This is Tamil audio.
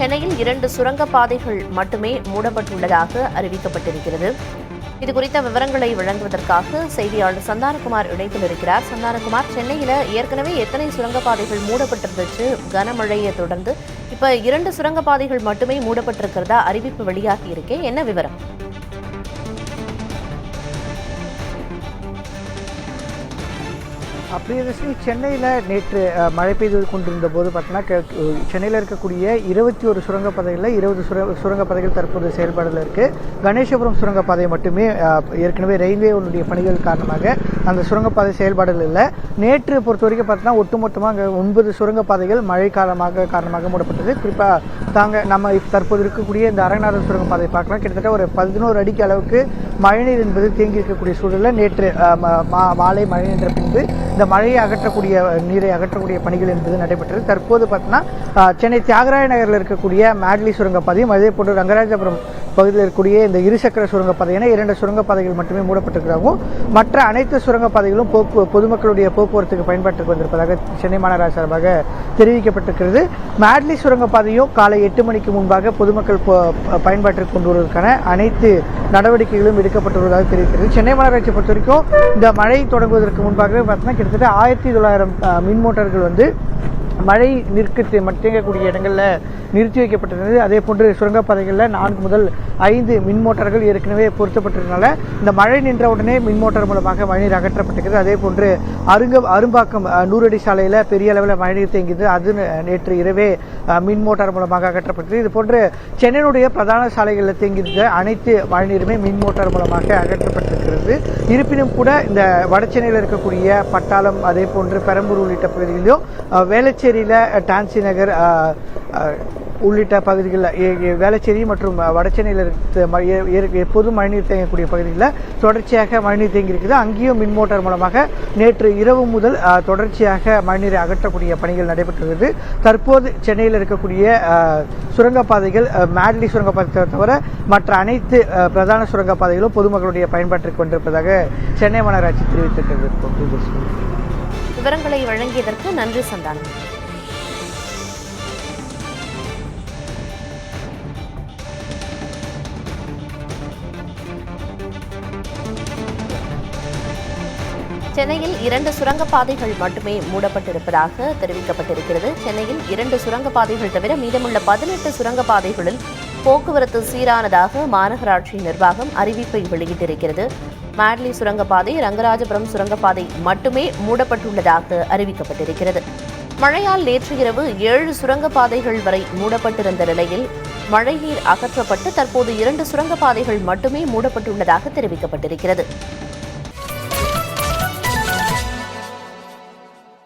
சென்னையில் 2 சுரங்கப்பாதைகள் மட்டுமே மூடப்பட்டுள்ளதாக அறிவிக்கப்பட்டிருக்கிறது. இதுகுறித்த விவரங்களை வழங்குவதற்காக செய்தியாளர் சந்தானகுமார் இணைப்பில் இருக்கிறார். சந்தானகுமார், சென்னையில ஏற்கனவே எத்தனை சுரங்கப்பாதைகள் மூடப்பட்டிருந்துச்சு? கனமழையை தொடர்ந்து இப்ப 2 சுரங்கப்பாதைகள் மட்டுமே மூடப்பட்டிருக்கிறதா அறிவிப்பு வெளியாகி இருக்கே, என்ன விவரம்? பிரியதர்ஷினி, சென்னையில் நேற்று மழை பெய்து கொண்டிருந்த போது பார்த்தீங்கன்னா சென்னையில் இருக்கக்கூடிய 21 சுரங்கப்பாதைகளில் 20 சுரங்கப்பாதைகள் தற்போது செயல்பாடில் இருக்குது. கணேசபுரம் சுரங்கப்பாதை மட்டுமே ஏற்கனவே ரயில்வேனுடைய பணிகள் காரணமாக அந்த சுரங்கப்பாதை செயல்பாடுகள் இல்லை. நேற்று பொறுத்த வரைக்கும் பார்த்தீங்கன்னா ஒட்டுமொத்தமாக அங்கே 9 சுரங்கப்பாதைகள் மழை காரணமாக மூடப்பட்டது. குறிப்பாக நம்ம தற்போது இருக்கக்கூடிய இந்த அரங்கநாதன் சுரங்கப்பாதை பார்க்கலாம். கிட்டத்தட்ட ஒரு 11 அடிக்கு அளவுக்கு மழைநீர் என்பது தேங்கி இருக்கக்கூடிய சூழலில் நேற்று மாலை மழை நின்ற பின்பு இந்த மழையை நீரை அகற்றக்கூடிய பணிகள் என்பது நடைபெற்றது. தற்போது பார்த்தீங்கன்னா சென்னை தியாகராய நகரில் இருக்கக்கூடிய மேட்லி சுரங்கப்பாதையும் அதே போன்று ரங்கராஜபுரம் பகுதியில் இருக்கக்கூடிய இந்த இருசக்கர சுரங்கப்பாதை என 2 சுரங்கப்பாதைகள் மட்டுமே மூடப்பட்டிருக்கிறாகவும் மற்ற அனைத்து சுரங்கப்பாதைகளும் பொதுமக்களுடைய போக்குவரத்துக்கு பயன்பாட்டுக்கு வந்திருப்பதாக சென்னை மாநகராட்சி சார்பாக தெரிவிக்கப்பட்டிருக்கிறது. மேட்லி சுரங்கப்பாதையும் காலை 8 மணிக்கு முன்பாக பொதுமக்கள் பயன்பாட்டிற்கு கொண்டு வருவதற்கான அனைத்து நடவடிக்கைகளும் எடுக்கப்பட்டுள்ளதாக தெரிவிக்கிறது. சென்னை மாநகராட்சி பொறுத்த வரைக்கும் இந்த மழை தொடங்குவதற்கு முன்பாகவே பார்த்தீங்கன்னா கிட்டத்தட்ட 1900 மின் மோட்டார்கள் மழை தேங்கக்கூடிய இடங்களில் நிறுத்தி வைக்கப்பட்டிருந்தது. அதே போன்று சுரங்கப்பாதைகளில் 4 முதல் 5 மின் மோட்டார்கள் ஏற்கனவே பொருத்தப்பட்டிருந்தனால இந்த மழை நின்ற உடனே மின் மோட்டார் மூலமாக மழைநீர் அகற்றப்பட்டிருக்கிறது. அதே போன்று அரும்பாக்கம் 100 அடி சாலையில் பெரிய அளவில் மழைநீர் தேங்கியது. அது நேற்று இரவே மின் மோட்டார் மூலமாக அகற்றப்பட்டது. இது போன்று சென்னையினுடைய பிரதான சாலைகளில் தேங்கியிருந்த அனைத்து மழைநீருமே மின் மோட்டார் மூலமாக அகற்றப்பட்டிருக்கிறது. இருப்பினும் கூட இந்த வடசென்னையில் இருக்கக்கூடிய பட்டாளம் அதே போன்று பெரம்பூர் உள்ளிட்ட பகுதிகளிலும் வேளச்சேரியில் டான்சி நகர் உள்ளிட்ட பகுதிகளில் வேளச்சேரி மற்றும் வடசென்னையில் எப்போதும் மழைநீர் தேங்கக்கூடிய பகுதிகளில் தொடர்ச்சியாக மழைநீர் தேங்கியிருக்குது. அங்கேயும் மின் மோட்டார் மூலமாக நேற்று இரவு முதல் தொடர்ச்சியாக மழைநீரை அகற்றக்கூடிய பணிகள் நடைபெற்றுள்ளது. தற்போது சென்னையில் இருக்கக்கூடிய சுரங்கப்பாதைகள் மேட்லி சுரங்கப்பாதை தவிர மற்ற அனைத்து பிரதான சுரங்கப்பாதைகளும் பொதுமக்களுடைய பயன்பாட்டிற்கு வந்திருப்பதாக சென்னை மாநகராட்சி தெரிவித்திருக்கிறது. விவரங்களை வழங்கியதற்கு நன்றி சந்தானம். சென்னையில் 2 சுரங்கப்பாதைகள் மட்டுமே மூடப்பட்டிருப்பதாக தெரிவிக்கப்பட்டிருக்கிறது. சென்னையில் 2 சுரங்கப்பாதைகள் தவிர மீதமுள்ள 18 சுரங்கப்பாதைகளில் போக்குவரத்து சீரானதாக மாநகராட்சி நிர்வாகம் அறிவிப்பை வெளியிட்டிருக்கிறது. மேட்லி சுரங்கப்பாதை, ரங்கராஜபுரம் சுரங்கப்பாதை மட்டுமே மூடப்பட்டுள்ளதாக அறிவிக்கப்பட்டிருக்கிறது. மழையால் நேற்று இரவு 7 சுரங்கப்பாதைகள் வரை மூடப்பட்டிருந்த நிலையில் மழைநீர் அகற்றப்பட்டு தற்போது 2 சுரங்கப்பாதைகள் மட்டுமே மூடப்பட்டுள்ளதாக தெரிவிக்கப்பட்டிருக்கிறது.